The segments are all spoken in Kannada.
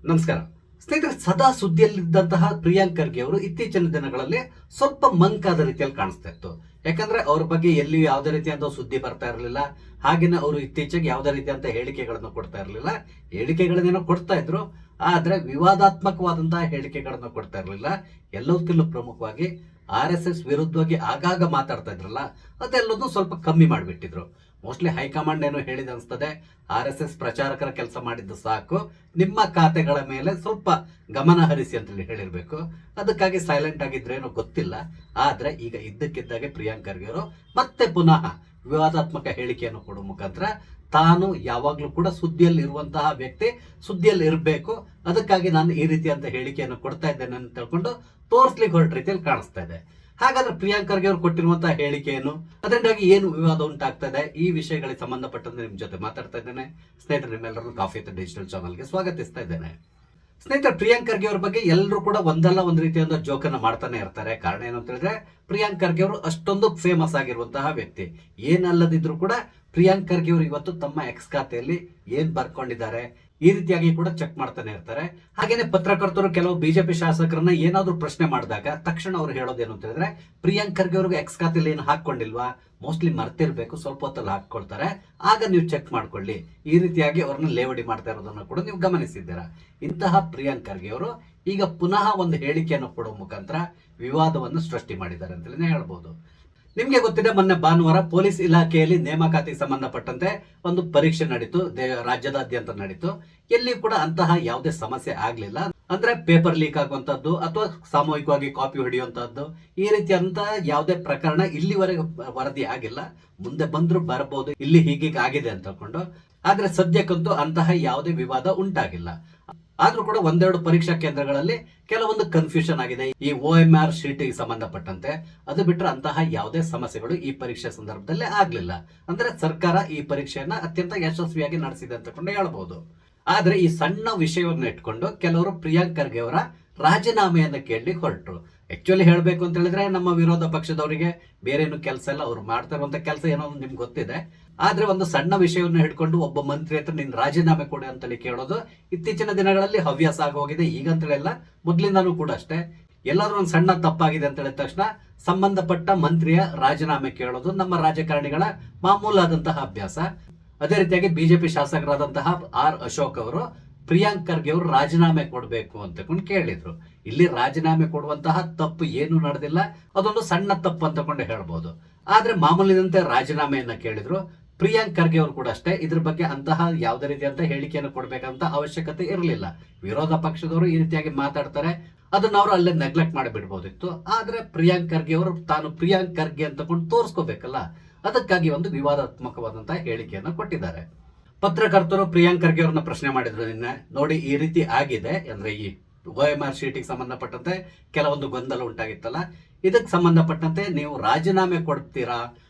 ನಮಸ್ಕಾರ ಸ್ನೇಹಿತರೆ. ಸದಾ ಸುದ್ದಿಯಲ್ಲಿದ್ದಂತಹ ಪ್ರಿಯಾಂಕ್ ಖರ್ಗೆ ಅವರು ಇತ್ತೀಚಿನ ದಿನಗಳಲ್ಲಿ ಸ್ವಲ್ಪ ಮಂಕಾದ ರೀತಿಯಲ್ಲಿ ಕಾಣಿಸ್ತಾ ಇತ್ತು. ಯಾಕಂದ್ರೆ ಅವ್ರ ಬಗ್ಗೆ ಎಲ್ಲಿಯೂ ಯಾವುದೇ ರೀತಿಯಾದ ಸುದ್ದಿ ಬರ್ತಾ ಇರಲಿಲ್ಲ. ಹಾಗೇನೆ ಅವರು ಇತ್ತೀಚೆಗೆ ಯಾವುದೇ ರೀತಿಯಂತ ಹೇಳಿಕೆಗಳನ್ನು ಕೊಡ್ತಾ ಇರಲಿಲ್ಲ. ಹೇಳಿಕೆಗಳನ್ನೇನೋ ಕೊಡ್ತಾ ಇದ್ರು, ಆದ್ರೆ ವಿವಾದಾತ್ಮಕವಾದಂತಹ ಹೇಳಿಕೆಗಳನ್ನು ಕೊಡ್ತಾ ಇರಲಿಲ್ಲ. ಎಲ್ಲದಕ್ಕಿಂತ ಪ್ರಮುಖವಾಗಿ RSS ವಿರುದ್ಧವಾಗಿ ಆಗಾಗ ಮಾತಾಡ್ತಾ ಇದ್ರಲ್ಲ, ಅದೆಲ್ಲದನ್ನು ಸ್ವಲ್ಪ ಕಮ್ಮಿ ಮಾಡಿಬಿಟ್ಟಿದ್ರು. ಮೋಸ್ಟ್ಲಿ ಹೈಕಮಾಂಡ್ ಏನೋ ಹೇಳಿದೆ ಅನ್ಸ್ತದೆ, RSS ಪ್ರಚಾರಕರ ಕೆಲಸ ಮಾಡಿದ್ದು ಸಾಕು, ನಿಮ್ಮ ಖಾತೆಗಳ ಮೇಲೆ ಸ್ವಲ್ಪ ಗಮನ ಹರಿಸಿ ಅಂತೇಳಿ ಹೇಳಿರ್ಬೇಕು. ಅದಕ್ಕಾಗಿ ಸೈಲೆಂಟ್ ಆಗಿದ್ರೇನೋ ಗೊತ್ತಿಲ್ಲ. ಆದ್ರೆ ಈಗ ಇದ್ದಕ್ಕಿದ್ದಾಗೆ ಪ್ರಿಯಾಂಕ್ ಖರ್ಗೆ ಅವರು ಮತ್ತೆ ಪುನಃ ವಿವಾದಾತ್ಮಕ ಹೇಳಿಕೆಯನ್ನು ಕೊಡುವ ಮುಖಾಂತರ ತಾನು ಯಾವಾಗ್ಲೂ ಕೂಡ ಸುದ್ದಿಯಲ್ಲಿ ಇರುವಂತಹ ವ್ಯಕ್ತಿ, ಸುದ್ದಿಯಲ್ಲಿ ಇರಬೇಕು, ಅದಕ್ಕಾಗಿ ನಾನು ಈ ರೀತಿಯಂತ ಹೇಳಿಕೆಯನ್ನು ಕೊಡ್ತಾ ಇದ್ದೇನೆ ಅಂತ ತಿಳ್ಕೊಂಡು ತೋರಿಸ್ಲಿಕ್ಕೆ ಹೊರಟ ರೀತಿಯಲ್ಲಿ ಕಾಣಿಸ್ತಾ ಇದೆ. ಹಾಗಾದ್ರೆ ಪ್ರಿಯಾಂಕ್ ಖರ್ಗೆ ಅವರು ಕೊಟ್ಟಿರುವಂತಹ ಹೇಳಿಕೆಯನ್ನು, ಅದರಿಂದಾಗಿ ಏನು ವಿವಾದ ಉಂಟಾಗ್ತಾ ಇದೆ, ಈ ವಿಷಯಗಳಿಗೆ ಸಂಬಂಧಪಟ್ಟಂತೆ ನಿಮ್ ಜೊತೆ ಮಾತಾಡ್ತಾ ಇದ್ದೇನೆ. ಸ್ನೇಹಿತರೆ, ನಿಮ್ಮೆಲ್ಲರೂ ಕಾಫಿ ವಿತ್ ಡಿಜಿಟಲ್ ಚಾನಲ್ಗೆ ಸ್ವಾಗತಿಸ್ತಾ ಇದ್ದೇನೆ. ಸ್ನೇಹಿತರೆ, ಪ್ರಿಯಾಂಕ್ ಖರ್ಗೆ ಅವ್ರ ಬಗ್ಗೆ ಎಲ್ಲರೂ ಕೂಡ ಒಂದಲ್ಲ ಒಂದು ರೀತಿಯ ಜೋಕನ್ನ ಮಾಡ್ತಾನೆ ಇರ್ತಾರೆ. ಕಾರಣ ಏನು ಅಂತ ಹೇಳಿದ್ರೆ, ಪ್ರಿಯಾಂಕ್ ಖರ್ಗೆ ಅವರು ಅಷ್ಟೊಂದು ಫೇಮಸ್ ಆಗಿರುವಂತಹ ವ್ಯಕ್ತಿ. ಏನಲ್ಲದಿದ್ರು ಕೂಡ ಪ್ರಿಯಾಂಕ್ ಖರ್ಗೆ ಅವರು ಇವತ್ತು ತಮ್ಮ ಎಕ್ಸ್ ಖಾತೆಯಲ್ಲಿ ಏನ್ ಬರ್ಕೊಂಡಿದ್ದಾರೆ ಈ ರೀತಿಯಾಗಿ ಕೂಡ ಚೆಕ್ ಮಾಡ್ತಾನೆ ಇರ್ತಾರೆ. ಹಾಗೇನೆ ಪತ್ರಕರ್ತರು ಕೆಲವು ಬಿಜೆಪಿ ಶಾಸಕರನ್ನ ಏನಾದ್ರೂ ಪ್ರಶ್ನೆ ಮಾಡಿದಾಗ ತಕ್ಷಣ ಅವ್ರು ಹೇಳೋದೇನು ಅಂತ ಹೇಳಿದ್ರೆ, ಪ್ರಿಯಾಂಕ್ ಖರ್ಗೆ ಅವ್ರಿಗೆ ಎಕ್ಸ್ ಖಾತೆಯಲ್ಲಿ ಏನು ಹಾಕೊಂಡಿಲ್ವಾ, ಮೋಸ್ಟ್ಲಿ ಮರ್ತಿರ್ಬೇಕು, ಸ್ವಲ್ಪ ಹೊತ್ತಲ್ಲಿ ಹಾಕೊಳ್ತಾರೆ, ಆಗ ನೀವು ಚೆಕ್ ಮಾಡ್ಕೊಳ್ಳಿ, ಈ ರೀತಿಯಾಗಿ ಅವ್ರನ್ನ ಲೇವಡಿ ಮಾಡ್ತಾ ಇರೋದನ್ನ ಕೂಡ ನೀವು ಗಮನಿಸಿದ್ದೀರಾ. ಇಂತಹ ಪ್ರಿಯಾಂಕ್ ಖರ್ಗೆ ಅವರು ಈಗ ಪುನಃ ಒಂದು ಹೇಳಿಕೆಯನ್ನು ಕೊಡುವ ಮುಖಾಂತರ ವಿವಾದವನ್ನು ಸೃಷ್ಟಿ ಮಾಡಿದ್ದಾರೆ ಅಂತಲೇ ಹೇಳ್ಬೋದು. ನಿಮ್ಗೆ ಗೊತ್ತಿದೆ, ಮೊನ್ನೆ ಭಾನುವಾರ ಪೊಲೀಸ್ ಇಲಾಖೆಯಲ್ಲಿ ನೇಮಕಾತಿಗೆ ಸಂಬಂಧಪಟ್ಟಂತೆ ಒಂದು ಪರೀಕ್ಷೆ ನಡೀತು, ರಾಜ್ಯದಾದ್ಯಂತ ನಡೀತು. ಎಲ್ಲಿ ಕೂಡ ಅಂತಹ ಯಾವುದೇ ಸಮಸ್ಯೆ ಆಗ್ಲಿಲ್ಲ. ಅಂದ್ರೆ ಪೇಪರ್ ಲೀಕ್ ಆಗುವಂತದ್ದು ಅಥವಾ ಸಾಮೂಹಿಕವಾಗಿ ಕಾಪಿ ಹೊಡೆಯುವಂತದ್ದು, ಈ ರೀತಿಯಂತ ಯಾವುದೇ ಪ್ರಕರಣ ಇಲ್ಲಿವರೆಗೆ ವರದಿ ಆಗಿಲ್ಲ. ಮುಂದೆ ಬಂದ್ರು ಬರಬಹುದು, ಇಲ್ಲಿ ಹೀಗೀಗ ಆಗಿದೆ ಅಂತ ತಿಳ್ಕೊಂಡು. ಆದ್ರೆ ಸದ್ಯಕ್ಕಂತೂ ಅಂತಹ ಯಾವುದೇ ವಿವಾದ ಉಂಟಾಗಿಲ್ಲ. ಆದ್ರೂ ಕೂಡ ಒಂದೆರಡು ಪರೀಕ್ಷಾ ಕೇಂದ್ರಗಳಲ್ಲಿ ಕೆಲವೊಂದು ಕನ್ಫ್ಯೂಷನ್ ಆಗಿದೆ ಈ OMR ಶೀಟಿಗೆ ಸಂಬಂಧಪಟ್ಟಂತೆ. ಅದು ಬಿಟ್ಟರೆ ಅಂತಹ ಯಾವುದೇ ಸಮಸ್ಯೆಗಳು ಈ ಪರೀಕ್ಷೆ ಸಂದರ್ಭದಲ್ಲಿ ಆಗ್ಲಿಲ್ಲ. ಅಂದ್ರೆ ಸರ್ಕಾರ ಈ ಪರೀಕ್ಷೆಯನ್ನ ಅತ್ಯಂತ ಯಶಸ್ವಿಯಾಗಿ ನಡೆಸಿದೆ ಅಂತ ಹೇಳ್ಬಹುದು. ಆದ್ರೆ ಈ ಸಣ್ಣ ವಿಷಯವನ್ನು ಇಟ್ಕೊಂಡು ಕೆಲವರು ಪ್ರಿಯಾಂಕ್ ಖರ್ಗೆ ಅವರ ರಾಜೀನಾಮೆಯನ್ನ ಕೇಳಲಿಕ್ಕೆ ಹೊರಟರು. ಆಕ್ಚುಲಿ ಹೇಳ್ಬೇಕು ಅಂತ ಹೇಳಿದ್ರೆ, ನಮ್ಮ ವಿರೋಧ ಪಕ್ಷದವರಿಗೆ ಬೇರೇನು ಕೆಲಸ ಇಲ್ಲ, ಅವ್ರು ಮಾಡ್ತಾ ಇರುವಂತ ಕೆಲಸ ಏನೋ ನಿಮ್ಗೆ ಗೊತ್ತಿದೆ. ಆದ್ರೆ ಒಂದು ಸಣ್ಣ ವಿಷಯವನ್ನು ಹಿಡ್ಕೊಂಡು ಒಬ್ಬ ಮಂತ್ರಿ ಹತ್ರ ನಿನ್ ರಾಜೀನಾಮೆ ಕೊಡಿ ಅಂತೇಳಿ ಕೇಳೋದು ಇತ್ತೀಚಿನ ದಿನಗಳಲ್ಲಿ ಹವ್ಯಾಸ ಆಗೋಗಿದೆ. ಈಗಂತೇಳಿ ಎಲ್ಲ, ಮೊದ್ಲಿಂದಾನು ಕೂಡ ಅಷ್ಟೇ. ಎಲ್ಲಾದ್ರೂ ಒಂದು ಸಣ್ಣ ತಪ್ಪಾಗಿದೆ ಅಂತ ಹೇಳಿದ ತಕ್ಷಣ ಸಂಬಂಧಪಟ್ಟ ಮಂತ್ರಿಯ ರಾಜೀನಾಮೆ ಕೇಳೋದು ನಮ್ಮ ರಾಜಕಾರಣಿಗಳ ಮಾಮೂಲಾದಂತಹ ಅಭ್ಯಾಸ. ಅದೇ ರೀತಿಯಾಗಿ ಬಿಜೆಪಿ ಶಾಸಕರಾದಂತಹ ಅಶೋಕ್ ಅವರು ಪ್ರಿಯಾಂಕ್ ಖರ್ಗೆ ಅವರು ರಾಜೀನಾಮೆ ಕೊಡಬೇಕು ಅಂತ ಕೇಳಿದ್ರು. ಇಲ್ಲಿ ರಾಜೀನಾಮೆ ಕೊಡುವಂತಹ ತಪ್ಪು ಏನು ನಡೆದಿಲ್ಲ, ಅದೊಂದು ಸಣ್ಣ ತಪ್ಪು ಅಂತಕೊಂಡು ಹೇಳ್ಬೋದು. ಆದ್ರೆ ಮಾಮೂಲಿನಂತೆ ರಾಜೀನಾಮೆಯನ್ನ ಕೇಳಿದ್ರು. ಪ್ರಿಯಾಂಕ್ ಖರ್ಗೆ ಅವರು ಕೂಡ ಅಷ್ಟೇ, ಇದ್ರ ಬಗ್ಗೆ ಅಂತಹ ಯಾವುದೇ ರೀತಿಯಂತ ಹೇಳಿಕೆಯನ್ನು ಕೊಡ್ಬೇಕಂತ ಅವಶ್ಯಕತೆ ಇರಲಿಲ್ಲ. ವಿರೋಧ ಪಕ್ಷದವರು ಈ ರೀತಿಯಾಗಿ ಮಾತಾಡ್ತಾರೆ, ಅದನ್ನ ಅವರು ಅಲ್ಲೇ ನೆಗ್ಲೆಕ್ಟ್ ಮಾಡಿ ಬಿಡ್ಬೋದಿತ್ತು. ಆದ್ರೆ ಪ್ರಿಯಾಂಕ್ ಖರ್ಗೆ ಅವರು ತಾನು ಪ್ರಿಯಾಂಕ್ ಖರ್ಗೆ ಅಂತಕೊಂಡು ತೋರಿಸ್ಕೋಬೇಕಲ್ಲ, ಅದಕ್ಕಾಗಿ ಒಂದು ವಿವಾದಾತ್ಮಕವಾದಂತಹ ಹೇಳಿಕೆಯನ್ನು ಕೊಟ್ಟಿದ್ದಾರೆ. ಪತ್ರಕರ್ತರು ಪ್ರಿಯಾಂಕ್ ಖರ್ಗೆ ಅವ್ರನ್ನ ಪ್ರಶ್ನೆ ಮಾಡಿದ್ರು ನಿನ್ನೆ, ನೋಡಿ ಈ ರೀತಿ ಆಗಿದೆ, ಅಂದ್ರೆ ಈ OMR ಶೀಟಿಗೆ ಸಂಬಂಧಪಟ್ಟಂತೆ ಕೆಲವೊಂದು ಗೊಂದಲ ಉಂಟಾಗಿತ್ತಲ್ಲ, ಇದಕ್ಕೆ ಸಂಬಂಧಪಟ್ಟಂತೆ ನೀವು ರಾಜೀನಾಮೆ ಕೊಡ್ತೀರಾ,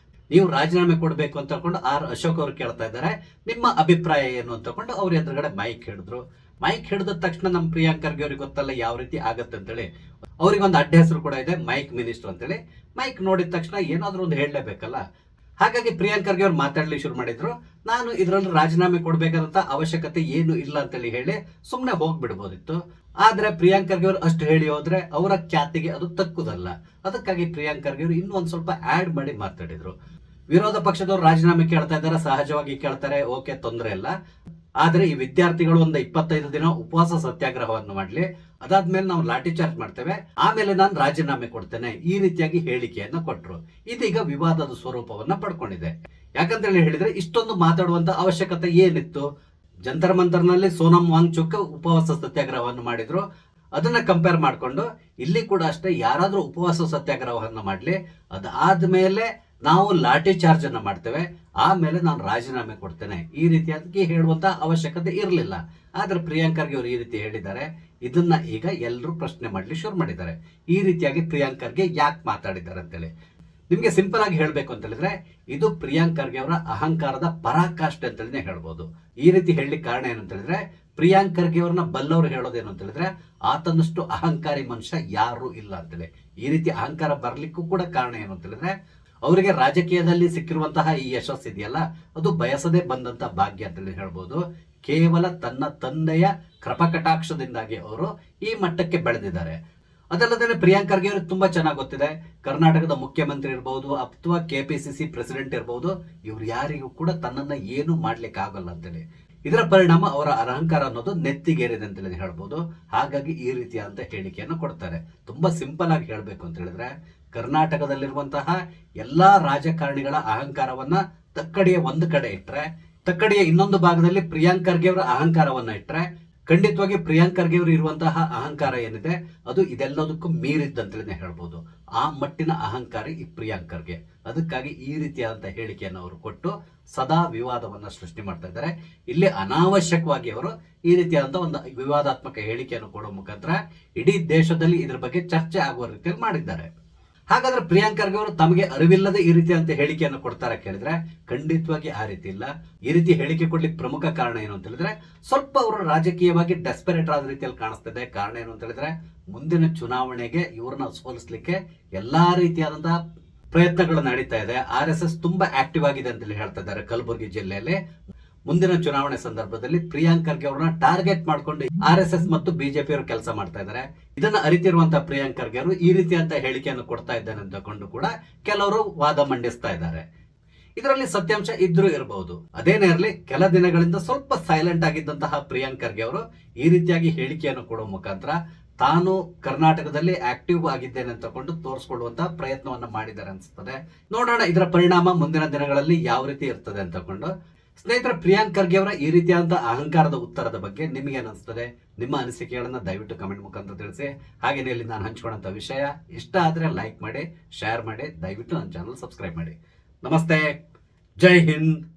ನೀವು ರಾಜೀನಾಮೆ ಕೊಡಬೇಕು ಅಂತ ಹೇಳ್ಕೊಂಡು ಅಶೋಕ್ ಅವರು ಕೇಳ್ತಾ ಇದ್ದಾರೆ, ನಿಮ್ಮ ಅಭಿಪ್ರಾಯ ಏನು ಅಂತ ಹೇಳ್ಕೊಂಡು ಅವ್ರ ಎದುರುಗಡೆ ಮೈಕ್ ಹಿಡಿದ್ರು. ಮೈಕ್ ಹಿಡಿದ ತಕ್ಷಣ ನಮ್ಮ ಪ್ರಿಯಾಂಕ್ ಖರ್ಗೆ ಅವ್ರಿಗೆ ಗೊತ್ತಲ್ಲ ಯಾವ ರೀತಿ ಆಗತ್ತೆ ಅಂತೇಳಿ, ಅವ್ರಿಗೆ ಒಂದು ಅಡ್ಡ ಹೆಸರು ಕೂಡ ಇದೆ, ಮೈಕ್ ಮಿನಿಸ್ಟರ್ ಅಂತೇಳಿ. ಮೈಕ್ ನೋಡಿದ ತಕ್ಷಣ ಏನಾದ್ರೂ ಒಂದು ಹೇಳಲೇಬೇಕಲ್ಲ. ಹಾಗಾಗಿ ಪ್ರಿಯಾಂಕ್ ಖರ್ಗೆ ಅವ್ರು ಮಾತಾಡ್ಲಿಕ್ಕೆ ಶುರು ಮಾಡಿದ್ರು. ನಾನು ಇದರಲ್ಲಿ ರಾಜೀನಾಮೆ ಕೊಡ್ಬೇಕಾದಂತ ಅವಶ್ಯಕತೆ ಏನು ಇಲ್ಲ ಅಂತೇಳಿ ಹೇಳಿ ಸುಮ್ನೆ ಹೋಗ್ಬಿಡ್ಬೋದಿತ್ತು. ಆದ್ರೆ ಪ್ರಿಯಾಂಕ್ ಖರ್ಗೆ ಅವರು ಅಷ್ಟು ಹೇಳಿ ಹೋದ್ರೆ ಅವರ ಖ್ಯಾತಿಗೆ ಅದು ತಕ್ಕುದಲ್ಲ. ಅದಕ್ಕಾಗಿ ಪ್ರಿಯಾಂಕ್ ಖರ್ಗೆ ಅವರು ಇನ್ನೂ ಒಂದ್ ಸ್ವಲ್ಪ ಆಡ್ ಮಾಡಿ ಮಾತಾಡಿದ್ರು. ವಿರೋಧ ಪಕ್ಷದವರು ರಾಜೀನಾಮೆ ಕೇಳ್ತಾ ಇದ್ದಾರೆ, ಸಹಜವಾಗಿ ಕೇಳ್ತಾರೆ, ಓಕೆ, ತೊಂದರೆ ಇಲ್ಲ. ಆದ್ರೆ ಈ ವಿದ್ಯಾರ್ಥಿಗಳು ಒಂದು 25 ದಿನ ಉಪವಾಸ ಸತ್ಯಾಗ್ರಹವನ್ನು ಮಾಡ್ಲಿ, ಅದಾದ್ಮೇಲೆ ನಾವು ಲಾಠಿ ಚಾರ್ಜ್ ಮಾಡ್ತೇವೆ, ಆಮೇಲೆ ನಾನು ರಾಜೀನಾಮೆ ಕೊಡ್ತೇನೆ, ಈ ರೀತಿಯಾಗಿ ಹೇಳಿಕೆಯನ್ನ ಕೊಟ್ರು. ಇದೀಗ ವಿವಾದದ ಸ್ವರೂಪವನ್ನ ಪಡ್ಕೊಂಡಿದೆ. ಯಾಕಂತ ಹೇಳಿದ್ರೆ, ಇಷ್ಟೊಂದು ಮಾತಾಡುವಂತ ಅವಶ್ಯಕತೆ ಏನಿತ್ತು? ಜಂತರ್ ಮಂತರ್ನಲ್ಲಿ ಸೋನಂ ವಾಂಗ್ಚುಕ್ ಉಪವಾಸ ಸತ್ಯಾಗ್ರಹವನ್ನು ಮಾಡಿದ್ರು. ಅದನ್ನ ಕಂಪೇರ್ ಮಾಡ್ಕೊಂಡು ಇಲ್ಲಿ ಕೂಡ ಅಷ್ಟೇ, ಯಾರಾದ್ರೂ ಉಪವಾಸ ಸತ್ಯಾಗ್ರಹವನ್ನ ಮಾಡ್ಲಿ, ಅದಾದ್ಮೇಲೆ ನಾವು ಲಾಠಿ ಚಾರ್ಜ್ ಅನ್ನ ಮಾಡ್ತೇವೆ, ಆಮೇಲೆ ನಾನು ರಾಜೀನಾಮೆ ಕೊಡ್ತೇನೆ, ಈ ರೀತಿಯಾಗಿ ಹೇಳುವಂತ ಅವಶ್ಯಕತೆ ಇರಲಿಲ್ಲ. ಆದ್ರೆ ಪ್ರಿಯಾಂಕ್ ಖರ್ಗೆ ಅವರು ಈ ರೀತಿ ಹೇಳಿದ್ದಾರೆ. ಇದನ್ನ ಈಗ ಎಲ್ಲರೂ ಪ್ರಶ್ನೆ ಮಾಡ್ಲಿ ಶುರು ಮಾಡಿದ್ದಾರೆ, ಈ ರೀತಿಯಾಗಿ ಪ್ರಿಯಾಂಕ್ ಖರ್ಗೆ ಯಾಕೆ ಮಾತಾಡಿದ್ದಾರೆ ಅಂತೇಳಿ. ನಿಮ್ಗೆ ಸಿಂಪಲ್ ಆಗಿ ಹೇಳ್ಬೇಕು ಅಂತ ಹೇಳಿದ್ರೆ, ಇದು ಪ್ರಿಯಾಂಕ್ ಖರ್ಗೆ ಅವರ ಅಹಂಕಾರದ ಪರಾಕಾಷ್ಠೆ ಅಂತೇಳಿ ಹೇಳ್ಬೋದು. ಈ ರೀತಿ ಹೇಳಲಿಕ್ಕೆ ಕಾರಣ ಏನಂತ ಹೇಳಿದ್ರೆ, ಪ್ರಿಯಾಂಕ್ ಖರ್ಗೆ ಅವ್ರನ್ನ ಬಲ್ಲವರು ಹೇಳೋದೇನು ಅಂತ ಹೇಳಿದ್ರೆ, ಆತನಷ್ಟು ಅಹಂಕಾರಿ ಮನುಷ್ಯ ಯಾರು ಇಲ್ಲ ಅಂತೇಳಿ. ಈ ರೀತಿ ಅಹಂಕಾರ ಬರ್ಲಿಕ್ಕೂ ಕೂಡ ಕಾರಣ ಏನು ಅಂತ ಹೇಳಿದ್ರೆ, ಅವರಿಗೆ ರಾಜಕೀಯದಲ್ಲಿ ಸಿಕ್ಕಿರುವಂತಹ ಈ ಯಶಸ್ಸು ಇದೆಯಲ್ಲ, ಅದು ಬಯಸದೆ ಬಂದಂತ ಭಾಗ್ಯ ಅಂತೇಳಿ ಹೇಳ್ಬೋದು. ಕೇವಲ ತನ್ನ ತಂದೆಯ ಕೃಪಕಟಾಕ್ಷದಿಂದಾಗಿ ಅವರು ಈ ಮಟ್ಟಕ್ಕೆ ಬೆಳೆದಿದ್ದಾರೆ. ಅದಲ್ಲದೆ ಪ್ರಿಯಾಂಕ್ ಖರ್ಗೆ ಅವರು ತುಂಬಾ ಚೆನ್ನಾಗಿ ಗೊತ್ತಿದೆ, ಕರ್ನಾಟಕದ ಮುಖ್ಯಮಂತ್ರಿ ಇರಬಹುದು ಅಥವಾ ಕೆಪಿಸಿಸಿ ಪ್ರೆಸಿಡೆಂಟ್ ಇರಬಹುದು, ಇವ್ರು ಯಾರಿಗೂ ಕೂಡ ತನ್ನನ್ನ ಏನು ಮಾಡ್ಲಿಕ್ಕೆ ಆಗಲ್ಲ ಅಂತೇಳಿ. ಇದರ ಪರಿಣಾಮ ಅವರ ಅಹಂಕಾರ ಅನ್ನೋದು ನೆತ್ತಿಗೇರಿದೆ ಅಂತೇಳಿ ಹೇಳ್ಬೋದು. ಹಾಗಾಗಿ ಈ ರೀತಿಯಾದಂತ ಹೇಳಿಕೆಯನ್ನು ಕೊಡ್ತಾರೆ. ತುಂಬಾ ಸಿಂಪಲ್ ಆಗಿ ಹೇಳ್ಬೇಕು ಅಂತ ಹೇಳಿದ್ರೆ, ಕರ್ನಾಟಕದಲ್ಲಿರುವಂತಹ ಎಲ್ಲಾ ರಾಜಕಾರಣಿಗಳ ಅಹಂಕಾರವನ್ನ ತಕ್ಕಡಿಯ ಒಂದು ಕಡೆ ಇಟ್ರೆ, ತಕ್ಕಡಿಯ ಇನ್ನೊಂದು ಭಾಗದಲ್ಲಿ ಪ್ರಿಯಾಂಕ್ ಖರ್ಗೆ ಅವರ ಅಹಂಕಾರವನ್ನ ಇಟ್ರೆ, ಖಂಡಿತವಾಗಿ ಪ್ರಿಯಾಂಕ್ ಖರ್ಗೆ ಅವರು ಇರುವಂತಹ ಅಹಂಕಾರ ಏನಿದೆ ಅದು ಇದೆಲ್ಲದಕ್ಕೂ ಮೀರಿದ್ದಂತಲೇ ಹೇಳ್ಬೋದು. ಆ ಮಟ್ಟಿನ ಅಹಂಕಾರಿ ಈ ಪ್ರಿಯಾಂಕ್ ಖರ್ಗೆ. ಅದಕ್ಕಾಗಿ ಈ ರೀತಿಯಾದಂತಹ ಹೇಳಿಕೆಯನ್ನು ಅವರು ಕೊಟ್ಟು ಸದಾ ವಿವಾದವನ್ನ ಸೃಷ್ಟಿ ಮಾಡ್ತಾ ಇದ್ದಾರೆ. ಇಲ್ಲಿ ಅನಾವಶ್ಯಕವಾಗಿ ಅವರು ಈ ರೀತಿಯಾದಂತಹ ಒಂದು ವಿವಾದಾತ್ಮಕ ಹೇಳಿಕೆಯನ್ನು ಕೊಡುವ ಮುಖಾಂತರ ಇಡೀ ದೇಶದಲ್ಲಿ ಇದ್ರ ಬಗ್ಗೆ ಚರ್ಚೆ ಆಗುವ ರೀತಿಯಲ್ಲಿ ಮಾಡಿದ್ದಾರೆ. ಹಾಗಾದ್ರೆ ಪ್ರಿಯಾಂಕ್ ಖರ್ಗೆ ಅವರು ತಮಗೆ ಅರಿವಿಲ್ಲದೆ ಈ ರೀತಿಯಂತ ಹೇಳಿಕೆಯನ್ನು ಕೊಡ್ತಾರೆ ಕೇಳಿದ್ರೆ, ಖಂಡಿತವಾಗಿ ಆ ರೀತಿ ಇಲ್ಲ. ಈ ರೀತಿ ಹೇಳಿಕೆ ಕೊಡ್ಲಿಕ್ಕೆ ಪ್ರಮುಖ ಕಾರಣ ಏನು ಅಂತ ಹೇಳಿದ್ರೆ, ಸ್ವಲ್ಪ ಅವರು ರಾಜಕೀಯವಾಗಿ ಡೆಸ್ಪರೇಟ್ ಆದ ರೀತಿಯಲ್ಲಿ ಕಾಣಿಸ್ತಿದೆ. ಕಾರಣ ಏನು ಅಂತ ಹೇಳಿದ್ರೆ, ಮುಂದಿನ ಚುನಾವಣೆಗೆ ಇವ್ರನ್ನ ಸೋಲಿಸ್ಲಿಕ್ಕೆ ಎಲ್ಲಾ ರೀತಿಯಾದಂತಹ ಪ್ರಯತ್ನಗಳು ನಡೀತಾ ಇದೆ. RSS ತುಂಬಾ ಆಕ್ಟಿವ್ ಆಗಿದೆ ಅಂತ ಹೇಳ್ತಾ ಇದ್ದಾರೆ ಕಲಬುರಗಿ ಜಿಲ್ಲೆಯಲ್ಲಿ. ಮುಂದಿನ ಚುನಾವಣೆ ಸಂದರ್ಭದಲ್ಲಿ ಪ್ರಿಯಾಂಕ್ ಖರ್ಗೆ ಅವರನ್ನ ಟಾರ್ಗೆಟ್ ಮಾಡಿಕೊಂಡು RSS ಮತ್ತು ಬಿಜೆಪಿ ಅವರು ಕೆಲಸ ಮಾಡ್ತಾ ಇದ್ದಾರೆ. ಇದನ್ನ ಅರಿತಿರುವಂತಹ ಪ್ರಿಯಾಂಕ್ ಖರ್ಗೆ ಅವರು ಈ ರೀತಿಯಂತ ಹೇಳಿಕೆಯನ್ನು ಕೊಡ್ತಾ ಇದ್ದಾನೆ ಅಂತಕೊಂಡು ಕೂಡ ಕೆಲವರು ವಾದ ಮಂಡಿಸ್ತಾ ಇದ್ದಾರೆ. ಇದರಲ್ಲಿ ಸತ್ಯಾಂಶ ಇದ್ರೂ ಇರಬಹುದು. ಅದೇನೇ ಇರಲಿ, ಕೆಲ ದಿನಗಳಿಂದ ಸ್ವಲ್ಪ ಸೈಲೆಂಟ್ ಆಗಿದ್ದಂತಹ ಪ್ರಿಯಾಂಕ್ ಖರ್ಗೆ ಅವರು ಈ ರೀತಿಯಾಗಿ ಹೇಳಿಕೆಯನ್ನು ಕೊಡುವ ಮುಖಾಂತರ ತಾನು ಕರ್ನಾಟಕದಲ್ಲಿ ಆಕ್ಟಿವ್ ಆಗಿದ್ದೇನೆ ಅಂತಕೊಂಡು ತೋರಿಸ್ಕೊಳ್ಳುವಂತಹ ಪ್ರಯತ್ನವನ್ನ ಮಾಡಿದ್ದಾರೆ ಅನ್ಸುತ್ತದೆ. ನೋಡೋಣ ಇದರ ಪರಿಣಾಮ ಮುಂದಿನ ದಿನಗಳಲ್ಲಿ ಯಾವ ರೀತಿ ಇರ್ತದೆ ಅಂತಕೊಂಡು. ಸ್ನೇಹಿತರೆ, ಪ್ರಿಯಾಂಕ್ ಖರ್ಗೆ ಅವರ ಈ ರೀತಿಯಾದಂತಹ ಅಹಂಕಾರದ ಉತ್ತರದ ಬಗ್ಗೆ ನಿಮಗೆ ಅನಿಸ್ತದೆ? ನಿಮ್ಮ ಅನಿಸಿಕೆಗಳನ್ನ ದಯವಿಟ್ಟು ಕಮೆಂಟ್ ಮುಖಾಂತರ ತಿಳಿಸಿ. ಹಾಗೇನೆ ಇಲ್ಲಿ ನಾನು ಹಂಚ್ಕೊಳ್ಳುವಂತ ವಿಷಯ ಇಷ್ಟ ಆದ್ರೆ ಲೈಕ್ ಮಾಡಿ, ಶೇರ್ ಮಾಡಿ, ದಯವಿಟ್ಟು ನನ್ನ ಚಾನಲ್ ಸಬ್ಸ್ಕ್ರೈಬ್ ಮಾಡಿ. ನಮಸ್ತೆ, ಜೈ ಹಿಂದ್.